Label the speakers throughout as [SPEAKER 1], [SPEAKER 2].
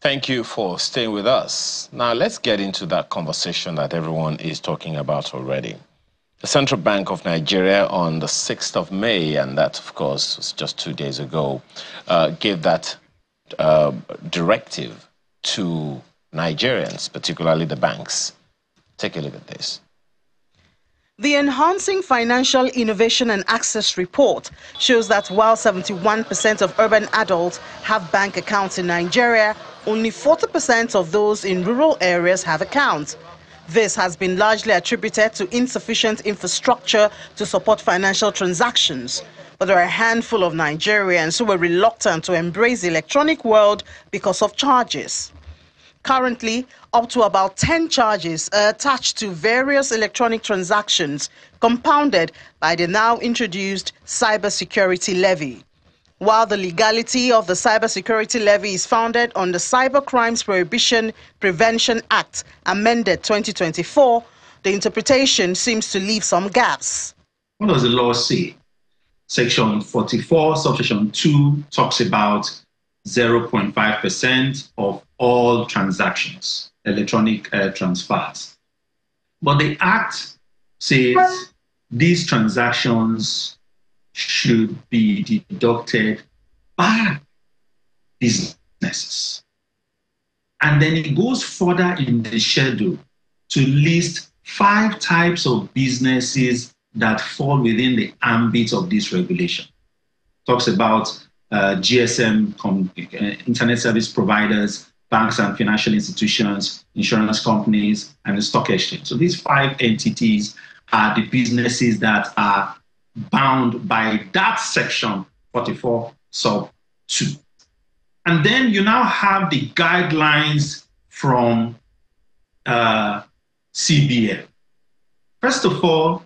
[SPEAKER 1] Thank you for staying with us. Now, let's get into that conversation that everyone is talking about already. The Central Bank of Nigeria on the 6th of May, and that, of course, was just 2 days ago, gave that directive to Nigerians, particularly the banks. Take a look at this.
[SPEAKER 2] The Enhancing Financial Innovation and Access report shows that while 71% of urban adults have bank accounts in Nigeria, only 40% of those in rural areas have accounts. This has been largely attributed to insufficient infrastructure to support financial transactions. But there are a handful of Nigerians who were reluctant to embrace the electronic world because of charges. Currently, up to about 10 charges are attached to various electronic transactions, compounded by the now introduced Cybersecurity Levy. While the legality of the Cybersecurity Levy is founded on the Cyber Crimes Prohibition Prevention Act, amended 2024, the interpretation seems to leave some gaps.
[SPEAKER 3] What does the law say? Section 44, subsection 2 talks about 0.5% of all transactions, electronic transfers. But the Act says these transactions should be deducted by businesses. And then it goes further in the schedule to list 5 types of businesses that fall within the ambit of this regulation. Talks about GSM, internet service providers, banks and financial institutions, insurance companies, and the stock exchange. So these 5 entities are the businesses that are bound by that section 44 sub 2. And then you now have the guidelines from CBN. First of all,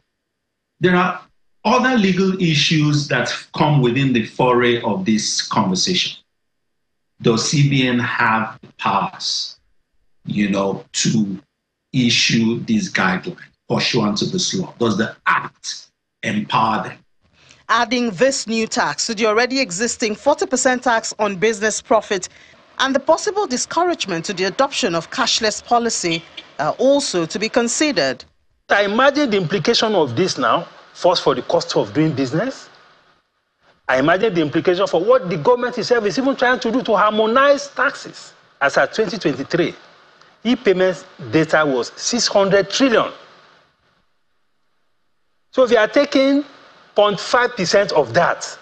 [SPEAKER 3] there are other legal issues that come within the foray of this conversation. Does CBN have the powers, to issue these guidelines pursuant to this law? Does the Act empower them?
[SPEAKER 2] Adding this new tax to the already existing 40% tax on business profit and the possible discouragement to the adoption of cashless policy are also to be considered.
[SPEAKER 4] I imagine the implication of this now, first for the cost of doing business. I imagine the implication for what the government itself is even trying to do to harmonize taxes. As at 2023, e-payments data was 600 trillion. So if you are taking 0.5% of that,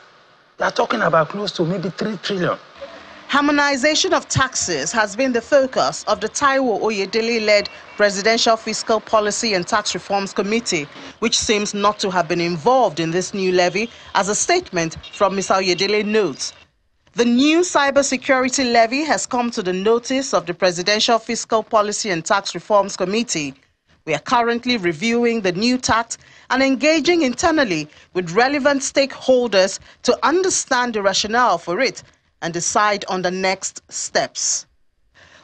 [SPEAKER 4] you are talking about close to maybe 3 trillion.
[SPEAKER 2] Harmonization of taxes has been the focus of the Taiwo Oyedele-led Presidential Fiscal Policy and Tax Reforms Committee, which seems not to have been involved in this new levy, as a statement from Mr. Oyedele notes. The new Cybersecurity Levy has come to the notice of the Presidential Fiscal Policy and Tax Reforms Committee. We are currently reviewing the new tax and engaging internally with relevant stakeholders to understand the rationale for it and decide on the next steps.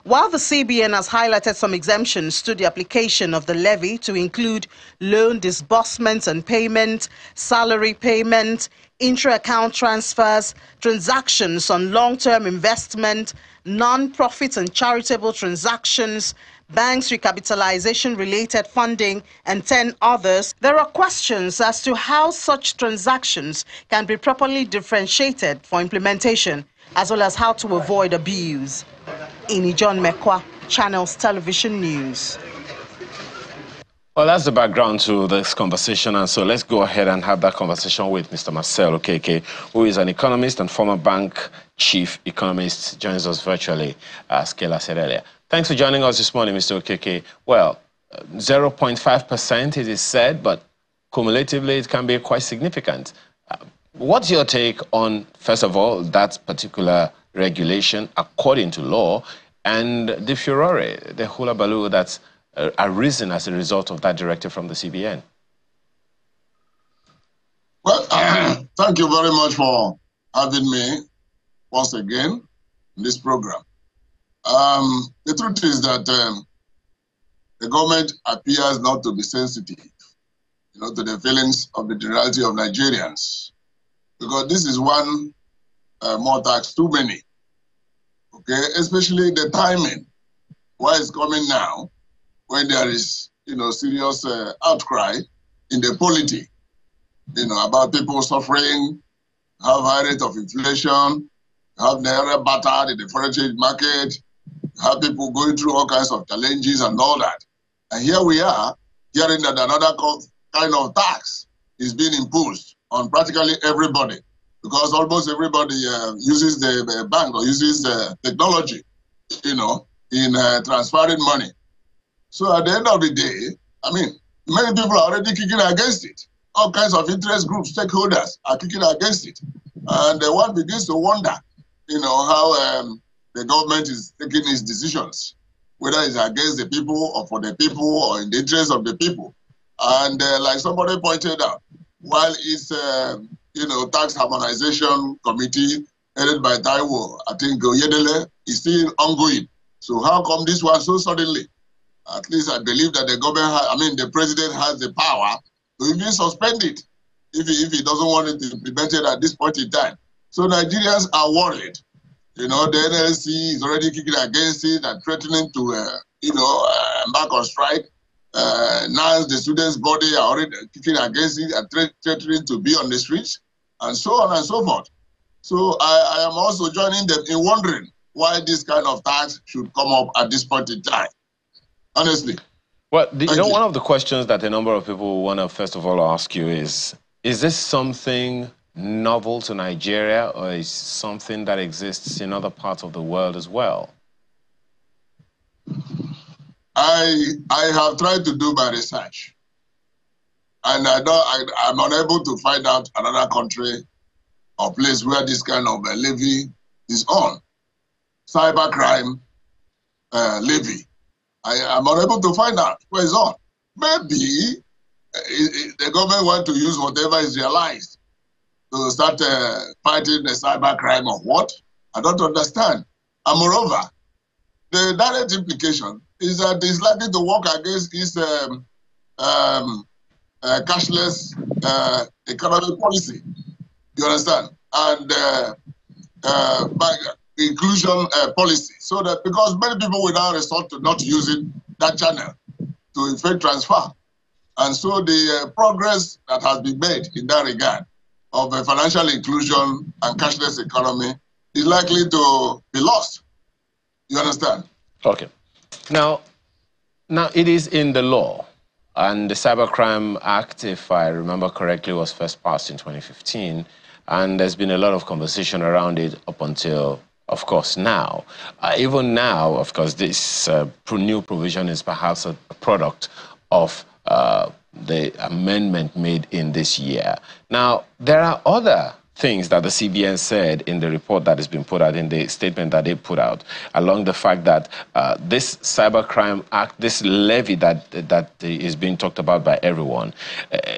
[SPEAKER 2] While the CBN has highlighted some exemptions to the application of the levy to include loan disbursements and payment, salary payment, intra-account transfers, transactions on long-term investment, non-profit and charitable transactions, banks recapitalization-related funding, and 10 others, there are questions as to how such transactions can be properly differentiated for implementation, as well as how to avoid abuse. Ini John Mekwa, Channels Television News.
[SPEAKER 1] Well, that's the background to this conversation, and so let's go ahead and have that conversation with Mr. Marcel Okeke, who is an economist and former bank chief economist, joins us virtually, as Kela said earlier. Thanks for joining us this morning, Mr. Okeke. Well, 0.5% it is said, but cumulatively it can be quite significant. What's your take on, first of all, that particular regulation according to law, and the furore, the hula baloo that's arisen as a result of that directive from the CBN?
[SPEAKER 5] Well, thank you very much for having me once again in this program. The truth is that the government appears not to be sensitive, to the feelings of the generality of Nigerians, because this is one more tax too many. Okay, especially the timing. Why it's coming now, when there is, serious outcry in the polity, about people suffering, have high rate of inflation, have naira battered in the foreign exchange market, have people going through all kinds of challenges and all that. And here we are, hearing that another kind of tax is being imposed on practically everybody, because almost everybody uses the bank or uses technology, in transferring money. So at the end of the day, many people are already kicking against it. All kinds of interest groups, stakeholders are kicking against it. And one begins to wonder, how the government is taking its decisions, whether it's against the people or for the people or in the interest of the people. And like somebody pointed out, while it's, tax harmonization committee headed by Taiwo, I think Oyedele, is still ongoing. So how come this one so suddenly? At least I believe that the government, the president has the power to even suspend it if he doesn't want it implemented at this point in time. So Nigerians are worried. The NLC is already kicking against it and threatening to, embark on strike. Now the students' body are already kicking against it and threatening to be on the streets, and so on and so forth. So I am also joining them in wondering why this kind of tax should come up at this point in time. Honestly.
[SPEAKER 1] Well, one of the questions that a number of people want to first of all ask you is this something novel to Nigeria, or is something that exists in other parts of the world as well?
[SPEAKER 5] I have tried to do my research, and I'm unable to find out another country or place where this kind of levy is on. Cybercrime levy. I am unable to find out where it's on. Maybe the government want to use whatever is realized to start fighting the cybercrime or what? I don't understand. And moreover, the direct implication is that it's likely to work against this cashless economic policy. You understand? And inclusion policy. So that because many people will now resort to not using that channel to effect transfer. And so the progress that has been made in that regard of financial inclusion and cashless economy is likely to be lost. You understand?
[SPEAKER 1] Okay. Now it is in the law, and the Cybercrime Act, if I remember correctly, was first passed in 2015, and there's been a lot of conversation around it up until, of course, now. Even now, of course, this new provision is perhaps a product of the amendment made in this year. Now, there are other things that the CBN said in the report that has been put out, in the statement that they put out, along the fact that this Cybercrime Act, this levy that is being talked about by everyone,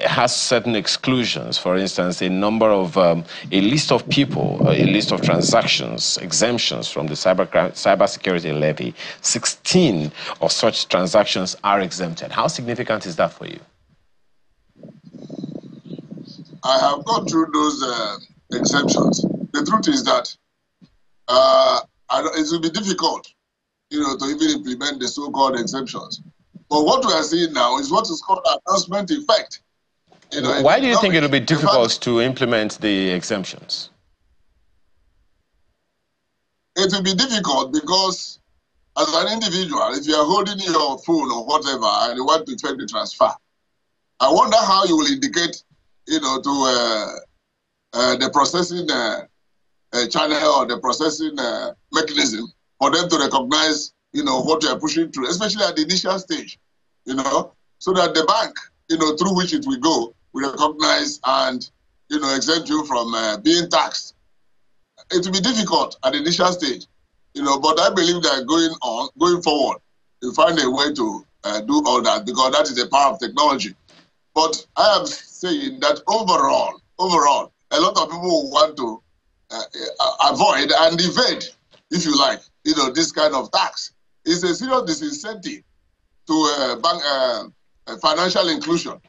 [SPEAKER 1] has certain exclusions. For instance, a list of people, a list of transactions, exemptions from the cybersecurity levy. 16 of such transactions are exempted. How significant is that for you?
[SPEAKER 5] I have gone through those exemptions. The truth is that it will be difficult, to even implement the so-called exemptions. But what we are seeing now is what is called announcement effect.
[SPEAKER 1] Why do you think it will be difficult to implement the exemptions?
[SPEAKER 5] It will be difficult because, as an individual, if you are holding your phone or whatever and you want to effect the transfer, I wonder how you will indicate to the processing channel or the processing mechanism for them to recognize, what you are pushing through, especially at the initial stage, so that the bank, through which it will go, will recognize and, exempt you from being taxed. It will be difficult at the initial stage, but I believe that going forward, you find a way to do all that, because that is the power of technology. But I am saying that overall, a lot of people want to avoid and evade, if you like, this kind of tax. It's a serious disincentive to financial inclusion.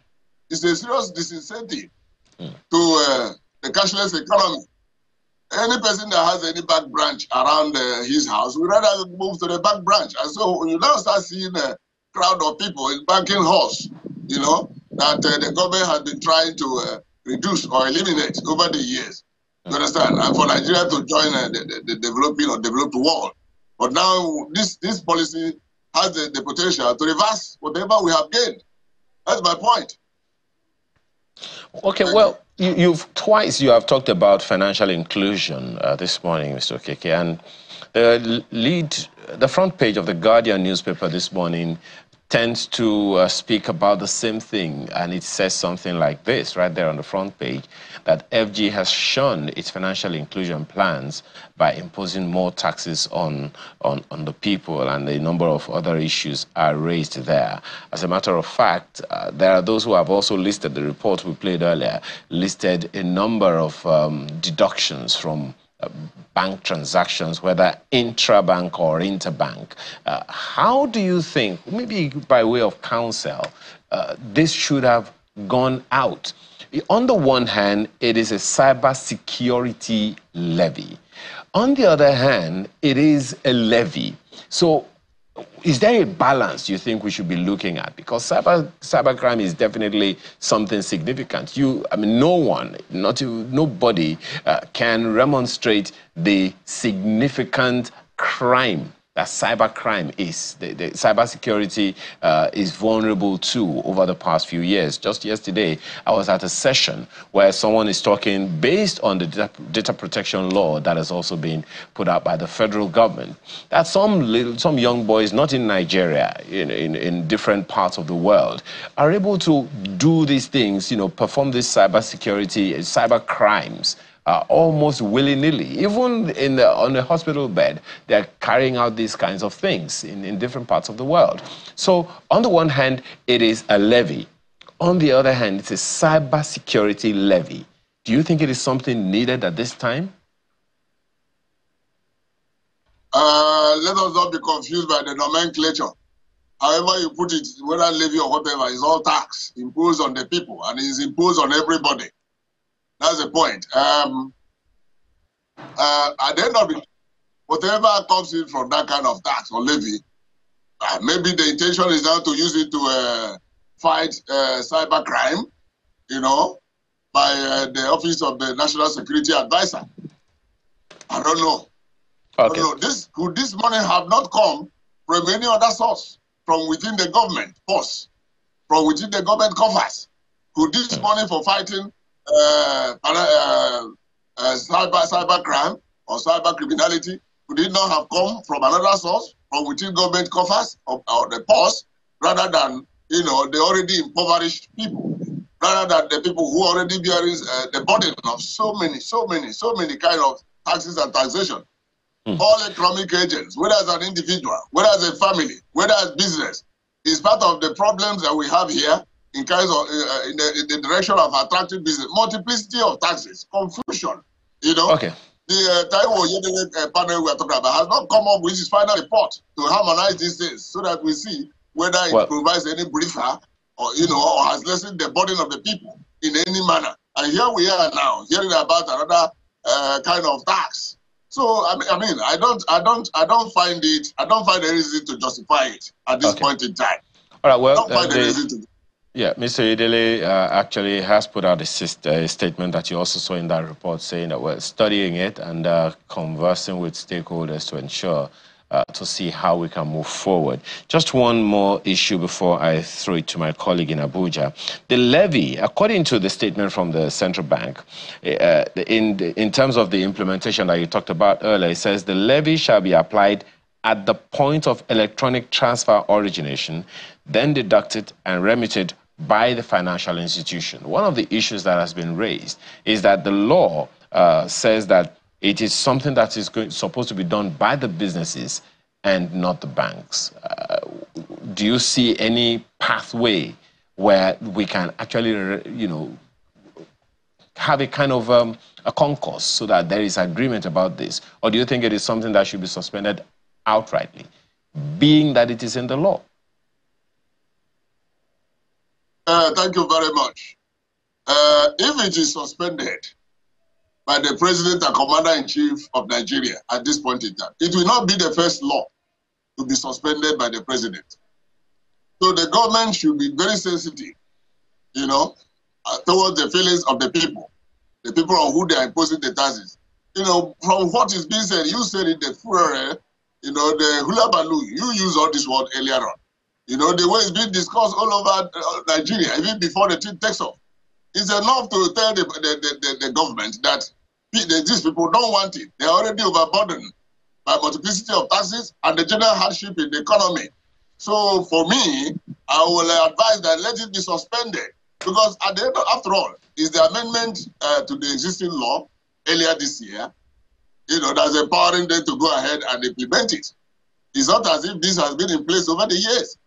[SPEAKER 5] It's a serious disincentive to the cashless economy. Any person that has any back branch around his house would rather move to the back branch. And so you now start seeing a crowd of people in banking halls, you know, that the government has been trying to reduce or eliminate over the years. You understand? And for Nigeria to join the developing or developed world. But now this policy has the potential to reverse whatever we have gained. That's my point.
[SPEAKER 1] Okay, well, you've twice talked about financial inclusion this morning, Mr. Okeke, and the front page of the Guardian newspaper this morning tends to speak about the same thing, and it says something like this right there on the front page, that FG has shunned its financial inclusion plans by imposing more taxes on the people, and a number of other issues are raised there. As a matter of fact, there are those who have also listed, the report we played earlier, listed a number of deductions from bank transactions, whether intra-bank or interbank. How do you think, maybe by way of counsel, this should have gone out? On the one hand, it is a cybersecurity levy. On the other hand, it is a levy. So is there a balance you think we should be looking at? Because cybercrime is definitely something significant. I mean, no one, nobody can remonstrate the significant crime that cybercrime is. The cybersecurity is vulnerable to over the past few years. Just yesterday, I was at a session where someone is talking based on the data protection law that has also been put out by the federal government, that some young boys, not in Nigeria, in different parts of the world, are able to do these things, perform these cyber crimes, almost willy-nilly. Even on a hospital bed, they're carrying out these kinds of things in different parts of the world. So on the one hand, it is a levy. On the other hand, it's a cybersecurity levy. Do you think it is something needed at this time?
[SPEAKER 5] Let us not be confused by the nomenclature. However you put it, whether levy or whatever, is all tax imposed on the people, and it is imposed on everybody. That's the point. At the end of it, whatever comes in from that kind of tax or levy, maybe the intention is now to use it to fight cybercrime, by the Office of the National Security Advisor. I don't know.
[SPEAKER 1] Okay.
[SPEAKER 5] I don't know. Could this money have not come from any other source, from within the government purse, from within the government coffers? Could this money for fighting cybercrime or cyber criminality, could it not have come from another source, from within government coffers or the purse, rather than the already impoverished people, rather than the people who already bearing the burden of so many kind of taxes and taxation? All economic agents, whether as an individual, whether as a family, whether as business, is part of the problems that we have here. In kinds of in the direction of attractive business, multiplicity of taxes, confusion.
[SPEAKER 1] Okay.
[SPEAKER 5] The Taiwo panel we are talking about has not come up with its final report to harmonize these things, so that we see whether it provides any briefer or or has lessened the burden of the people in any manner. And here we are now hearing about another kind of tax. So I mean, I don't find a reason to justify it at this point in time.
[SPEAKER 1] All right. Well,
[SPEAKER 5] I don't find a reason to.
[SPEAKER 1] Yeah, Mr. Idele actually has put out a statement that you also saw in that report, saying that we're studying it and conversing with stakeholders to ensure to see how we can move forward. Just one more issue before I throw it to my colleague in Abuja. The levy, according to the statement from the central bank, in terms of the implementation that you talked about earlier, it says the levy shall be applied at the point of electronic transfer origination, then deducted and remitted by the financial institution. One of the issues that has been raised is that the law says that it is something that is supposed to be done by the businesses and not the banks. Do you see any pathway where we can actually, have a kind of a concourse so that there is agreement about this? Or do you think it is something that should be suspended outrightly, being that it is in the law?
[SPEAKER 5] Thank you very much. If it is suspended by the President and Commander-in-Chief of Nigeria at this point in time. It will not be the first law to be suspended by the President. So the government should be very sensitive, you know, towards the feelings of the people on who they are imposing the taxes. You know, from what is being said, you said it, the furore, you know, the hula baloo, you used all this word earlier on. You know, the way it's being discussed all over Nigeria, even before the thing takes off. It's enough to tell the government that these people don't want it. They're already overburdened by multiplicity of taxes and the general hardship in the economy. So for me, I will advise that let it be suspended. Because at the end of, after all, is the amendment to the existing law earlier this year, you know, that's empowering them to go ahead and implement it. It's not as if this has been in place over the years.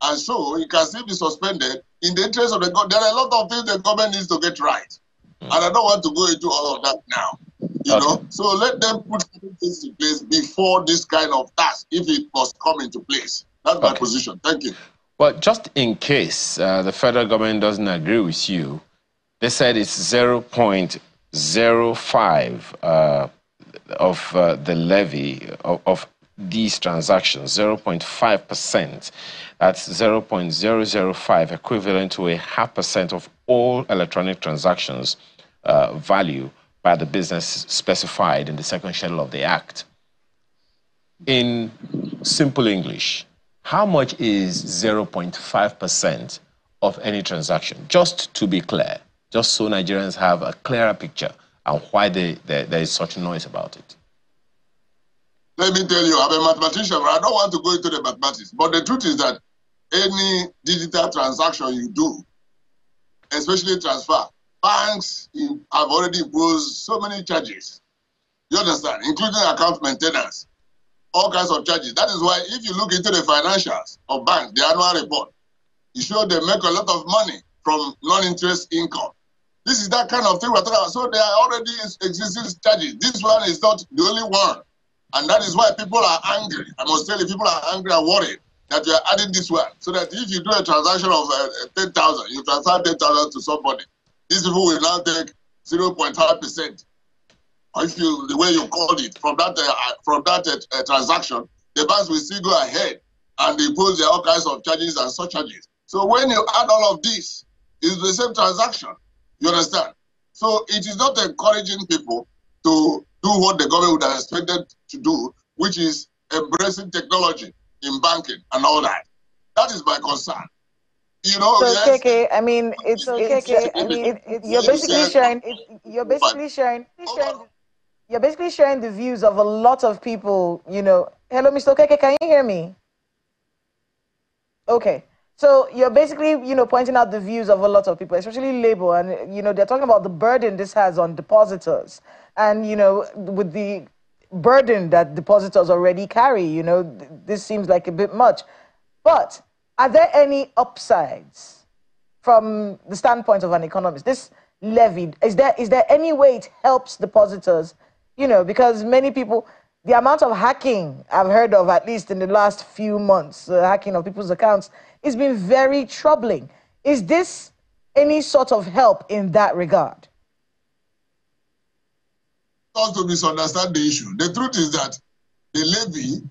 [SPEAKER 5] And so it can still be suspended in the interest of the government. There are a lot of things the government needs to get right. And I don't want to go into all of that now. You know, so let them put things in place before this kind of task, if it must come into place. That's my position. Thank you.
[SPEAKER 1] Well, just in case the federal government doesn't agree with you, they said it's 0.05 of the levy of these transactions, 0.5%. That's 0.005, equivalent to 0.5% of all electronic transactions value by the business specified in the second schedule of the Act. In simple English, how much is 0.5% of any transaction? Just to be clear, just so Nigerians have a clearer picture and why there is such noise about it.
[SPEAKER 5] Let me tell you, I'm a mathematician, but I don't want to go into the mathematics. But the truth is that any digital transaction you do, especially transfer, banks have already imposed so many charges. You understand? Including account maintenance, all kinds of charges. That is why if you look into the financials of banks, the annual report, you show they make a lot of money from non-interest income. This is that kind of thing we're talking about. So there are already existing charges. This one is not the only one. And that is why people are angry. I must tell you, people are angry and worried that you are adding this one. So that if you do a transaction of 10,000, you transfer 10,000 to somebody, these people will now take 0.5%. Or if you, the way you called it, from that transaction, the banks will still go ahead and impose their all kinds of charges and surcharges. So when you add all of this, it's the same transaction. You understand? So it is not encouraging people to do what the government would have expected to do, which is embracing technology in banking and all that. That is my concern. You know,
[SPEAKER 2] so,
[SPEAKER 5] yes.
[SPEAKER 2] Okeke, I mean, you're basically sharing the views of a lot of people, you know. Hello, Mr. Okeke, can you hear me? Okay. So you're basically, you know, pointing out the views of a lot of people, especially Labour, and, you know, they're talking about the burden this has on depositors. And, you know, with the burden that depositors already carry, you know, this seems like a bit much. But are there any upsides from the standpoint of an economist? This levy, is there any way it helps depositors? You know, because many people, the amount of hacking I've heard of, at least in the last few months, hacking of people's accounts, it's been very troubling. Is this any sort of help in that regard?
[SPEAKER 5] Not to misunderstand the issue. The truth is that the levy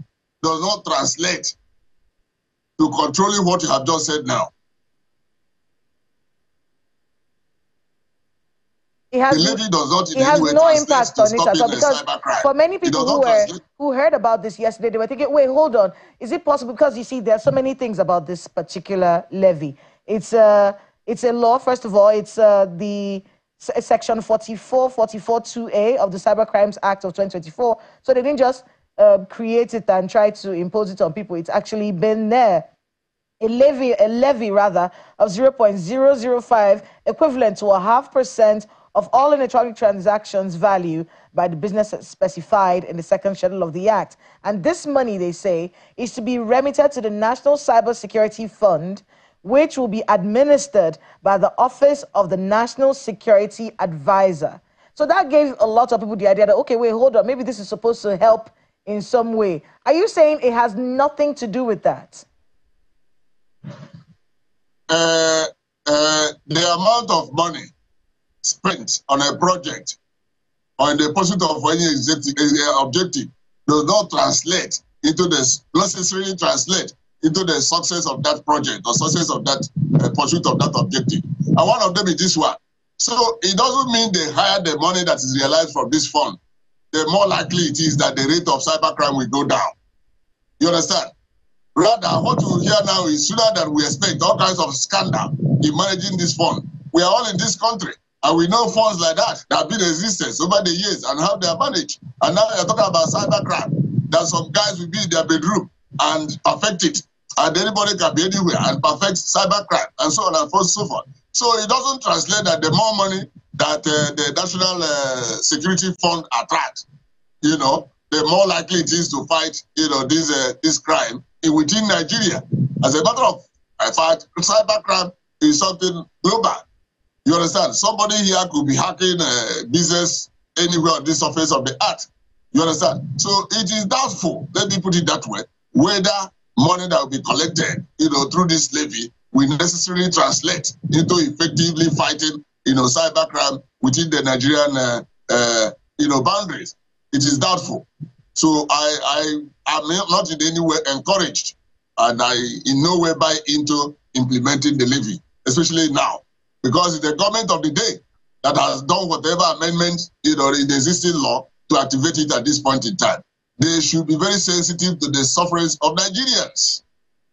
[SPEAKER 5] does not translate to controlling what you have just said now.
[SPEAKER 2] The levy does not in any way no impact on it at all, because for many people who heard about this yesterday, they were thinking, wait, hold on, is it possible? Because you see, there are so many things about this particular levy. It's a law. First of all, it's the section 4442A of the Cybercrimes Act of 2024. So they didn't just create it and try to impose it on people. It's actually been there. A levy of 0.005, equivalent to 0.5% of all electronic transactions value by the business specified in the second schedule of the Act. And this money, they say, is to be remitted to the National Cybersecurity Fund, which will be administered by the Office of the National Security Advisor. So that gave a lot of people the idea that, okay, wait, hold on, maybe this is supposed to help in some way. Are you saying it has nothing to do with that?
[SPEAKER 5] The amount of money spent on a project or in the pursuit of any objective does not translate into the necessarily translate into the success of that project or success of that pursuit of that objective. And one of them is this one. So it doesn't mean they hire the money that is realized from this fund. The more likely it is that the rate of cybercrime will go down. You understand? Rather, what you hear now is sooner than we expect all kinds of scandal in managing this fund. We are all in this country, and we know funds like that have been in existence over the years and how they are managed. And now you're talking about cybercrime. That some guys will be in their bedroom and perfect it, and anybody can be anywhere and perfect cybercrime, and so on and so forth. So it doesn't translate that the more money that the National Security Fund attracts, you know, the more likely it is to fight, you know, this crime within Nigeria. As a matter of fact, cybercrime is something global. You understand? Somebody here could be hacking business anywhere on the surface of the earth. You understand? So it is doubtful, let me put it that way, whether money that will be collected, you know, through this levy will necessarily translate into effectively fighting, you know, cybercrime within the Nigerian, you know, boundaries. It is doubtful. So I am not in any way encouraged, and I in no way buy into implementing the levy, especially now, because it's the government of the day that has done whatever amendments, you know, in the existing law to activate it at this point in time. They should be very sensitive to the sufferings of Nigerians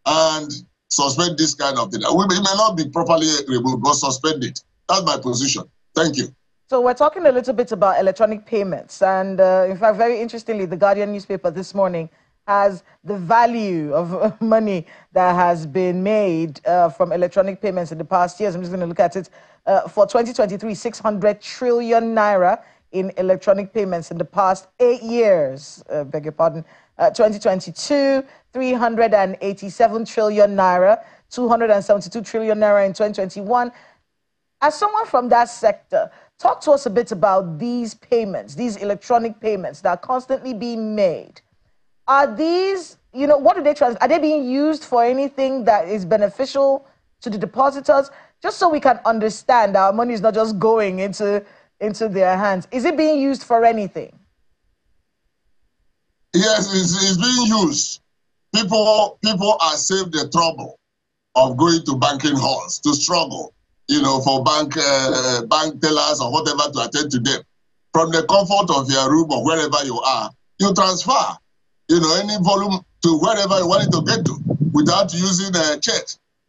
[SPEAKER 5] and suspend this kind of thing. It may not be properly removed, but suspend it. That's my position. Thank you.
[SPEAKER 2] So we're talking a little bit about electronic payments. And in fact, very interestingly, the Guardian newspaper this morning has the value of money that has been made from electronic payments in the past years. I'm just going to look at it. For 2023, 600 trillion naira in electronic payments in the past 8 years. Beg your pardon. 2022, 387 trillion naira, 272 trillion naira in 2021. As someone from that sector, talk to us a bit about these payments, these electronic payments that are constantly being made. Are these, you know, what do they are they being used for anything that is beneficial to the depositors? Just so we can understand our money is not just going into their hands. Is it being used for anything?
[SPEAKER 5] Yes, it's being used. People are saved the trouble of going to banking halls to struggle, you know, for bank tellers or whatever to attend to them. From the comfort of your room or wherever you are, you transfer, you know, any volume to wherever you want it to get to without using a check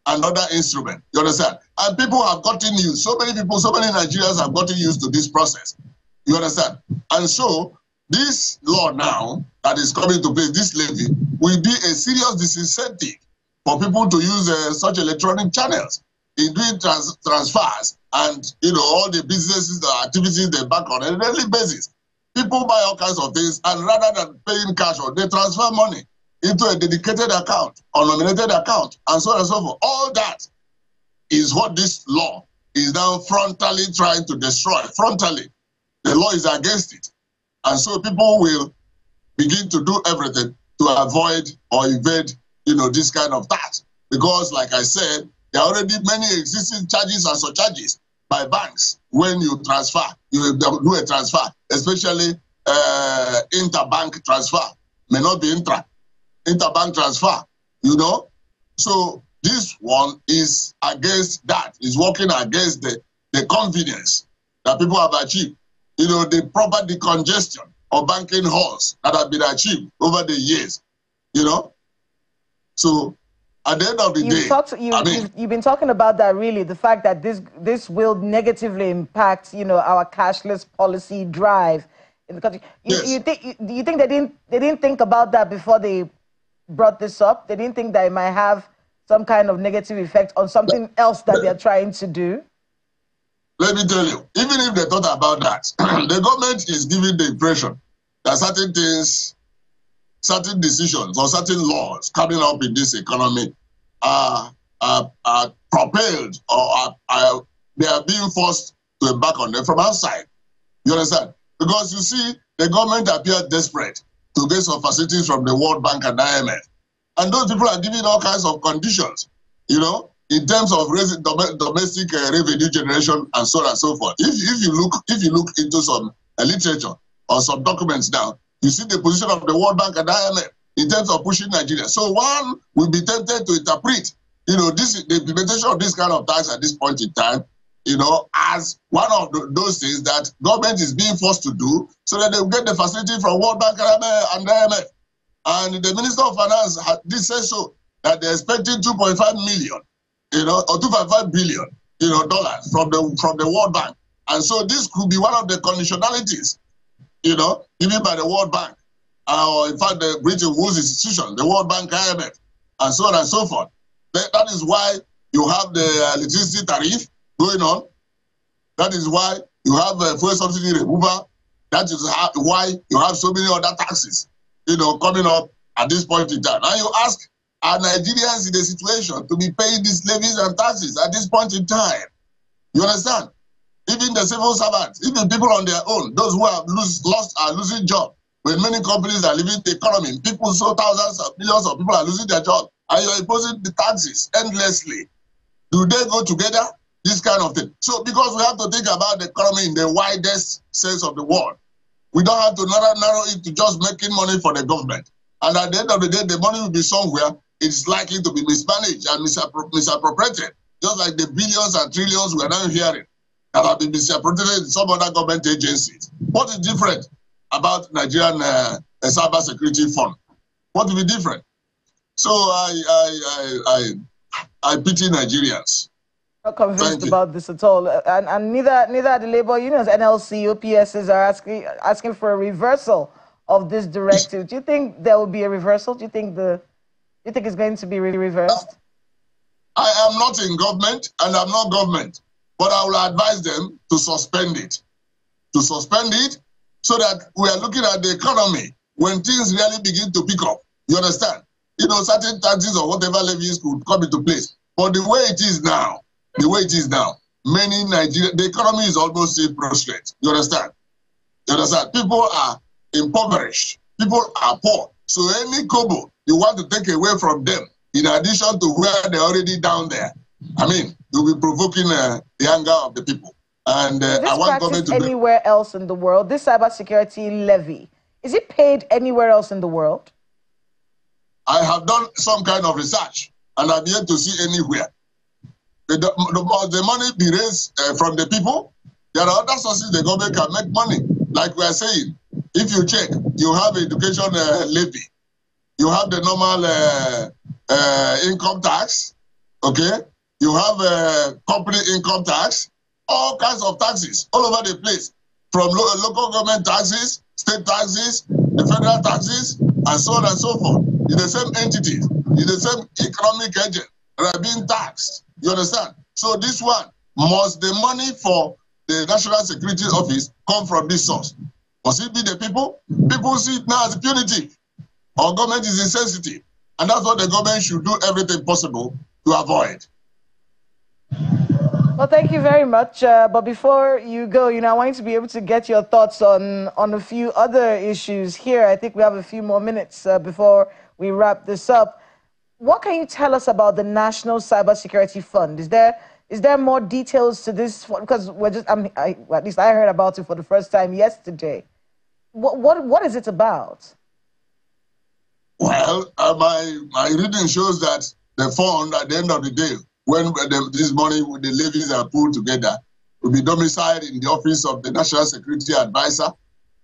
[SPEAKER 5] and other instrument. You understand? And people have gotten used. So many people, so many Nigerians have gotten used to this process. You understand? And so this law now that is coming to place, this levy, will be a serious disincentive for people to use such electronic channels in doing transfers and, you know, all the businesses, the activities they back on a daily basis. People buy all kinds of things, and rather than paying cash, or they transfer money into a dedicated account or nominated account, and so on and so forth. All that is what this law is now frontally trying to destroy. Frontally, the law is against it. And so people will begin to do everything to avoid or evade, you know, this kind of tax. Because, like I said, there are already many existing charges and surcharges by banks when you transfer, you do a transfer, especially interbank transfer, may not be interbank transfer, you know. So this one is against that, is working against the convenience that people have achieved. You know, the proper decongestion of banking halls that have been achieved over the years, you know. So at the end of the day,
[SPEAKER 2] you've been talking about that, really, the fact that this will negatively impact, you know, our cashless policy drive in the country.
[SPEAKER 5] Yes.
[SPEAKER 2] Do you think they didn't think about that before they brought this up? They didn't think that it might have some kind of negative effect on something else that they're trying to do?
[SPEAKER 5] Let me tell you, even if they thought about that, the government is giving the impression that certain things, certain decisions or certain laws coming up in this economy are propelled or they are being forced to embark on them from outside. You understand? Because you see, the government appeared desperate to get some facilities from the World Bank and IMF. And those people are giving all kinds of conditions, you know, in terms of domestic revenue generation and so on and so forth. If you look into some literature or some documents now, you see the position of the World Bank and IMF in terms of pushing Nigeria. So one will be tempted to interpret, the implementation of this kind of tax at this point in time, as one of those things that government is being forced to do so that they will get the facility from World Bank and IMF. And the Minister of Finance did say so, that they're expecting 2.5 million, or 2.5 billion, dollars from the World Bank. And so this could be one of the conditionalities, given by the World Bank, or in fact the Bretton Woods institution, the World Bank, IMF, and so on and so forth. That is why you have the electricity tariff going on. That is why you have fuel subsidy removal. That is why you have so many other taxes, coming up at this point in time. And you ask, are Nigerians in a situation to be paying these levies and taxes at this point in time? You understand? Even the civil servants, even people on their own, those who have lost are losing jobs. When many companies are leaving the economy, people, so thousands of millions of people are losing their jobs, and you're imposing the taxes endlessly. Do they go together? This kind of thing. So because we have to think about the economy in the widest sense of the word, we don't have to narrow it to just making money for the government. And at the end of the day, the money will be somewhere. It's likely to be mismanaged and misappropriated, just like the billions and trillions we are now hearing that have been misappropriated in some other government agencies. What is different about Nigerian Cybersecurity Fund? What will be different? So I pity Nigerians.
[SPEAKER 2] Not convinced about this at all, and neither the labor unions, NLC, OPSs are asking for a reversal of this directive. Do you think there will be a reversal? Do you think it's going to be reversed?
[SPEAKER 5] I am not in government, and I'm not government, but I will advise them to suspend it. To suspend it so that we are looking at the economy when things really begin to pick up. You understand? Certain taxes or whatever levies could come into place. But the way it is now, many the economy is almost still prostrate. You understand? People are impoverished. People are poor. So any kobo you want to take away from them, in addition to where they're already down there, you'll be provoking the anger of the people. And I want government to
[SPEAKER 2] anywhere else in the world, this cybersecurity levy, is it paid anywhere else in the world?
[SPEAKER 5] I have done some kind of research, and I've yet to see anywhere. The money be raised from the people. There are other sources the government can make money. Like we are saying, if you check, you have education levy, you have the normal income tax, okay? You have company income tax, all kinds of taxes all over the place, from local government taxes, state taxes, the federal taxes, and so on and so forth. In the same entities, in the same economic agent that are being taxed. You understand? So this one, must the money for the National Security Office come from this source? Must it be the people? People see it now as punitive. Our government is insensitive. And that's what the government should do everything possible to avoid.
[SPEAKER 2] Well, thank you very much. But before you go, I want you to be able to get your thoughts on a few other issues here. I think we have a few more minutes before we wrap this up. What can you tell us about the National Cybersecurity Fund? Is there more details to this? Because at least I heard about it for the first time yesterday. What is it about?
[SPEAKER 5] Well, my reading shows that the fund, at the end of the day, when this money with the levies are pulled together, will be domiciled in the office of the National Security Advisor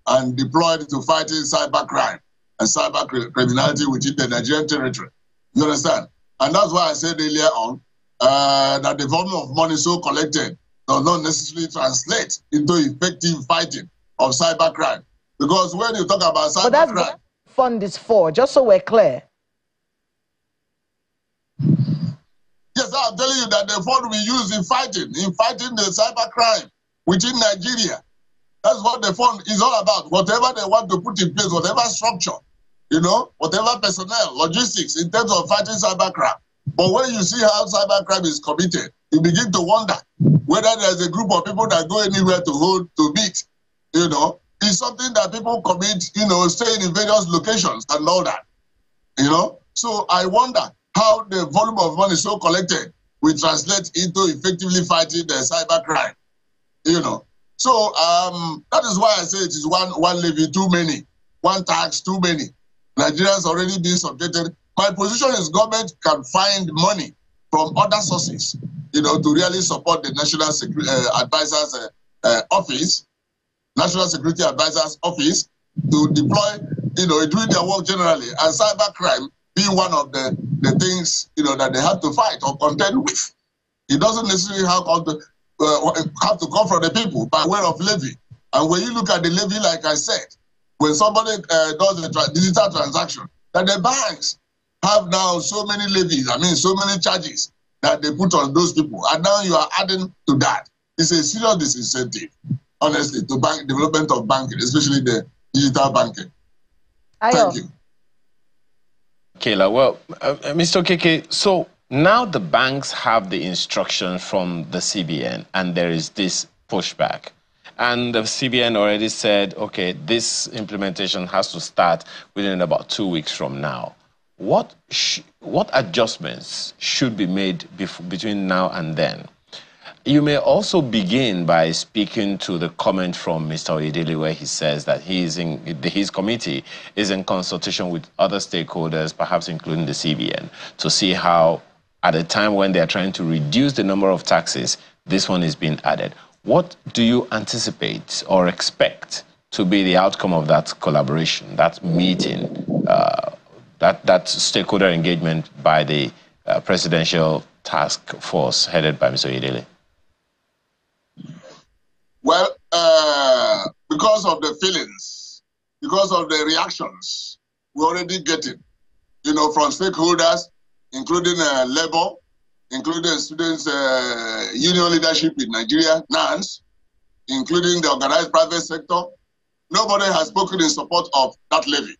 [SPEAKER 5] and deployed to fighting cybercrime and cyber criminality within the Nigerian territory. You understand? And that's why I said earlier on that the volume of money so collected does not necessarily translate into effective fighting of cybercrime. Because when you talk about cybercrime... But that's what
[SPEAKER 2] the fund is for, just so we're clear.
[SPEAKER 5] Yes, I'm telling you that the fund will be used in fighting the cybercrime within Nigeria. That's what the fund is all about. Whatever they want to put in place, whatever structure, whatever personnel, logistics in terms of fighting cybercrime. But when you see how cybercrime is committed, you begin to wonder whether there's a group of people that go anywhere to meet. It's something that people commit, staying in various locations and all that. So I wonder how the volume of money so collected will translate into effectively fighting the cybercrime. So that is why I say it is one levy too many, one tax too many. Nigerians already being subjected. My position is government can find money from other sources, to really support the National Security Advisors Office, National Security Advisors Office, to deploy, doing their work generally, and cybercrime being one of the things, that they have to fight or contend with. It doesn't necessarily have to come from the people by way of levy. And when you look at the levy, like I said, when somebody does a digital transaction, that the banks have now so many levies, so many charges that they put on those people. And now you are adding to that. It's a serious disincentive, honestly, to bank development of banking, especially the digital banking. Thank you.
[SPEAKER 1] Kayla, well, Mr. Okeke, so now the banks have the instruction from the CBN, and there is this pushback. And the CBN already said, okay, this implementation has to start within about 2 weeks from now. What adjustments should be made between now and then? You may also begin by speaking to the comment from Mr. Oyedele, where he says that his committee is in consultation with other stakeholders, perhaps including the CBN, to see how, at a time when they are trying to reduce the number of taxes, this one is being added. What do you anticipate or expect to be the outcome of that collaboration, that meeting, that stakeholder engagement by the presidential task force headed by Mr. Oyedele?
[SPEAKER 5] Well, because of the feelings, because of the reactions, we're already getting, from stakeholders, including labor, including students' union leadership in Nigeria, NANS, including the organized private sector. Nobody has spoken in support of that levy.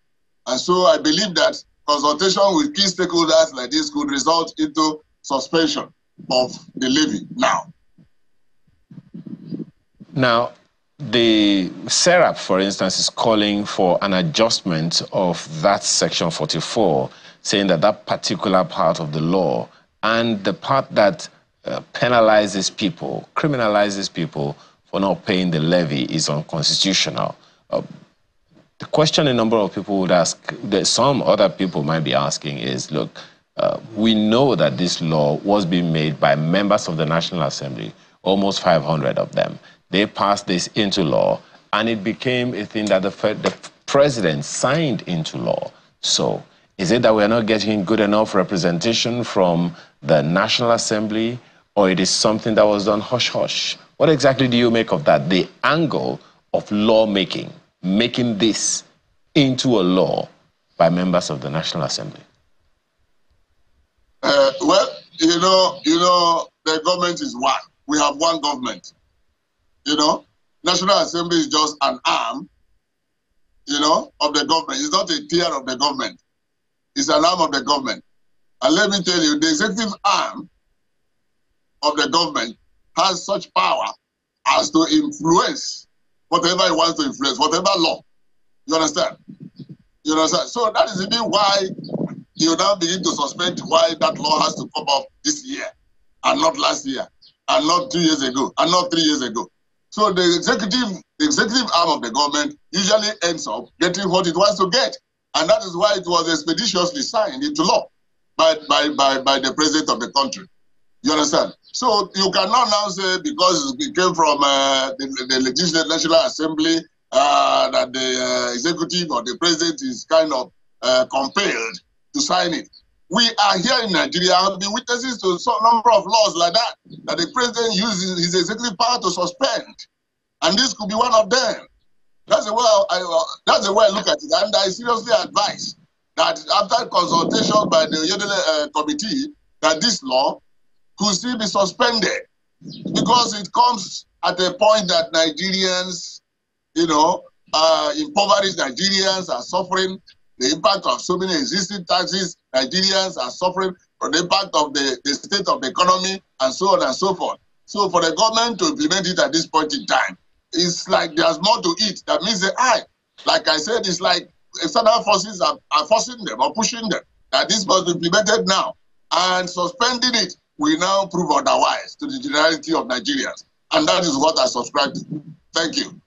[SPEAKER 5] And so I believe that consultation with key stakeholders like this could result into suspension of the levy now.
[SPEAKER 1] Now, the SERAP, for instance, is calling for an adjustment of that Section 44, saying that that particular part of the law and the part that penalizes people, criminalizes people for not paying the levy is unconstitutional. The question a number of people would ask, that some other people might be asking is, look, we know that this law was being made by members of the National Assembly, almost 500 of them. They passed this into law, and it became a thing that the president signed into law. So is it that we're not getting good enough representation from the National Assembly, or it is something that was done hush-hush? What exactly do you make of that, the angle of lawmaking, making this into a law by members of the National Assembly?
[SPEAKER 5] Well, the government is one. We have one government. National Assembly is just an arm, of the government. It's not a tier of the government. It's an arm of the government. And let me tell you, the executive arm of the government has such power as to influence whatever it wants to influence, whatever law. You understand? So that is even why you now begin to suspect why that law has to come up this year and not last year and not 2 years ago and not 3 years ago. So the executive arm of the government usually ends up getting what it wants to get. And that is why it was expeditiously signed into law by the president of the country. You understand? So you cannot now say because it came from the legislative National Assembly that the executive or the president is kind of compelled to sign it. We are here in Nigeria and been witnesses to some number of laws like that the president uses his executive power to suspend. And this could be one of them. That's the way I look at it. And I seriously advise that after consultation by the Oyedele committee, that this law could still be suspended because it comes at a point that Nigerians, impoverished Nigerians are suffering the impact of so many existing taxes. Nigerians are suffering from the impact of the state of the economy and so on and so forth. So for the government to implement it at this point in time, it's like there's more to it. That means like I said, it's like external forces are forcing them or pushing them that this must be implemented now. And suspending it will now prove otherwise to the generality of Nigerians. And that is what I subscribe to. Thank you.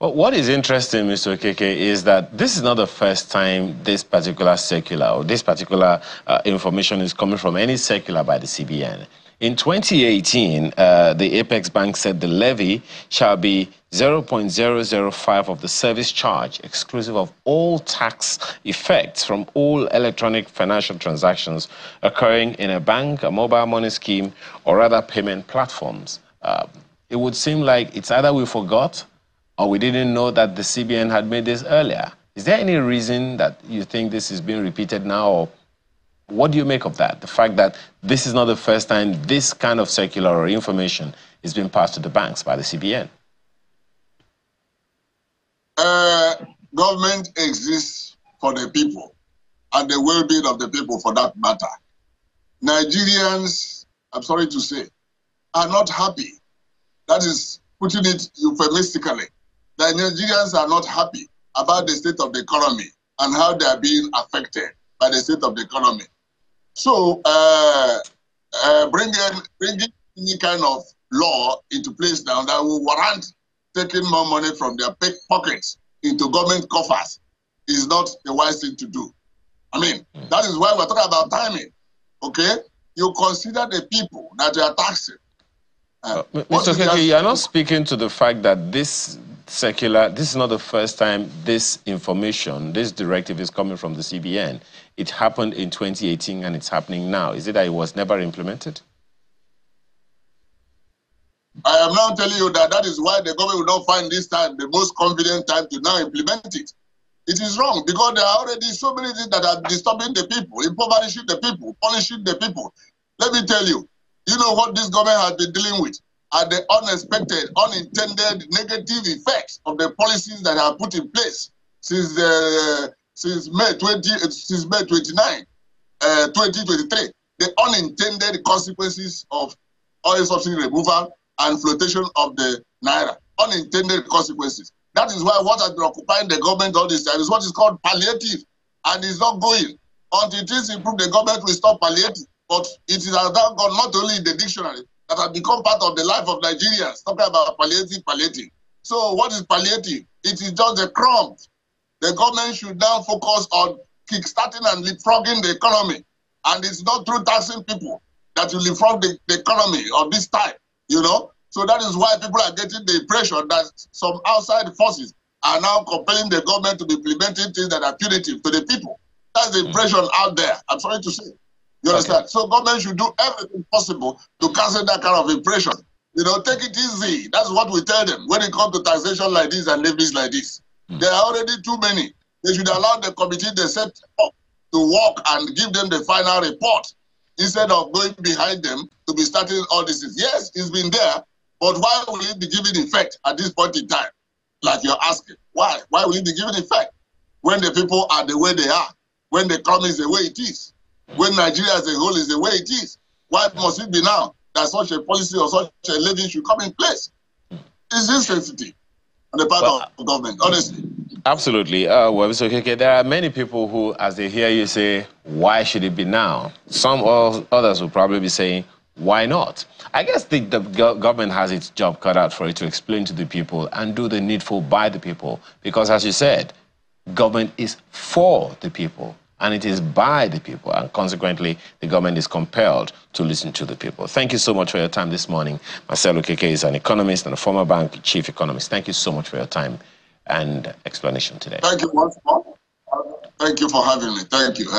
[SPEAKER 1] Well, what is interesting, Mr. Okeke, is that this is not the first time this particular circular or this particular information is coming from any circular by the CBN. In 2018, the Apex Bank said the levy shall be 0.005 of the service charge, exclusive of all tax effects from all electronic financial transactions occurring in a bank, a mobile money scheme, or other payment platforms. It would seem like it's either we forgot or we didn't know that the CBN had made this earlier. Is there any reason that you think this is being repeated now, or what do you make of that? The fact that this is not the first time this kind of circular or information is being passed to the banks by the CBN?
[SPEAKER 5] Government exists for the people and the well-being of the people, for that matter. Nigerians, I'm sorry to say, are not happy. That is putting it euphemistically. The Nigerians are not happy about the state of the economy and how they are being affected by the state of the economy. So bringing any kind of law into place now that will warrant taking more money from their pockets into government coffers is not the wise thing to do. I mean, that is why we're talking about timing. Okay? You consider the people that you are taxing.
[SPEAKER 1] Mr. Okeke, you are not speaking to the fact that this circular, this is not the first time this information, this directive is coming from the CBN. It happened in 2018 and it's happening now. Is it that it was never implemented?
[SPEAKER 5] I am now telling you that that is why the government will not find this time the most convenient time to now implement it. It is wrong because there are already so many things that are disturbing the people, impoverishing the people, punishing the people. Let me tell you, you know what this government has been dealing with? Are the unexpected, unintended negative effects of the policies that are put in place since May 29, 2023. The unintended consequences of oil subsidy removal and flotation of the naira. Unintended consequences. That is why what has been occupying the government all this time is what is called palliative, and it's not going. Until it is improved, the government will stop palliative. But it is now gone not only in the dictionary, that has become part of the life of Nigerians, talking about palliative. So what is palliative? It is just a crumb. The government should now focus on kickstarting and leapfrogging the economy. And it's not through taxing people that you leapfrog the economy of this type, you know? So that is why people are getting the impression that some outside forces are now compelling the government to be implementing things that are punitive to the people. That's the impression out there, I'm sorry to say. You understand? Okay. So government should do everything possible to cancel that kind of impression. You know, take it easy. That's what we tell them when it comes to taxation like this and levies like this. There are already too many. They should allow the committee they set up to work and give them the final report instead of going behind them to be starting all this. Yes, it's been there, but why will it be given effect at this point in time? Like you're asking. Why? Why will it be given effect when the people are the way they are? When the economy is the way it is? When Nigeria as a whole is the way it is? Why must it be now that such a policy or such a levy should come in place? It's insensitive on the part of the government, honestly.
[SPEAKER 1] Absolutely. Well, Mr. Okeke, there are many people who, as they hear you say, why should it be now? Some others will probably be saying, why not? I guess the government has its job cut out for it to explain to the people and do the needful by the people. Because as you said, government is for the people. And it is by the people, and consequently, the government is compelled to listen to the people. Thank you so much for your time this morning. Marcel Okeke is an economist and a former bank chief economist. Thank you so much for your time and explanation today.
[SPEAKER 5] Thank you once more. Thank you for having me. Thank you.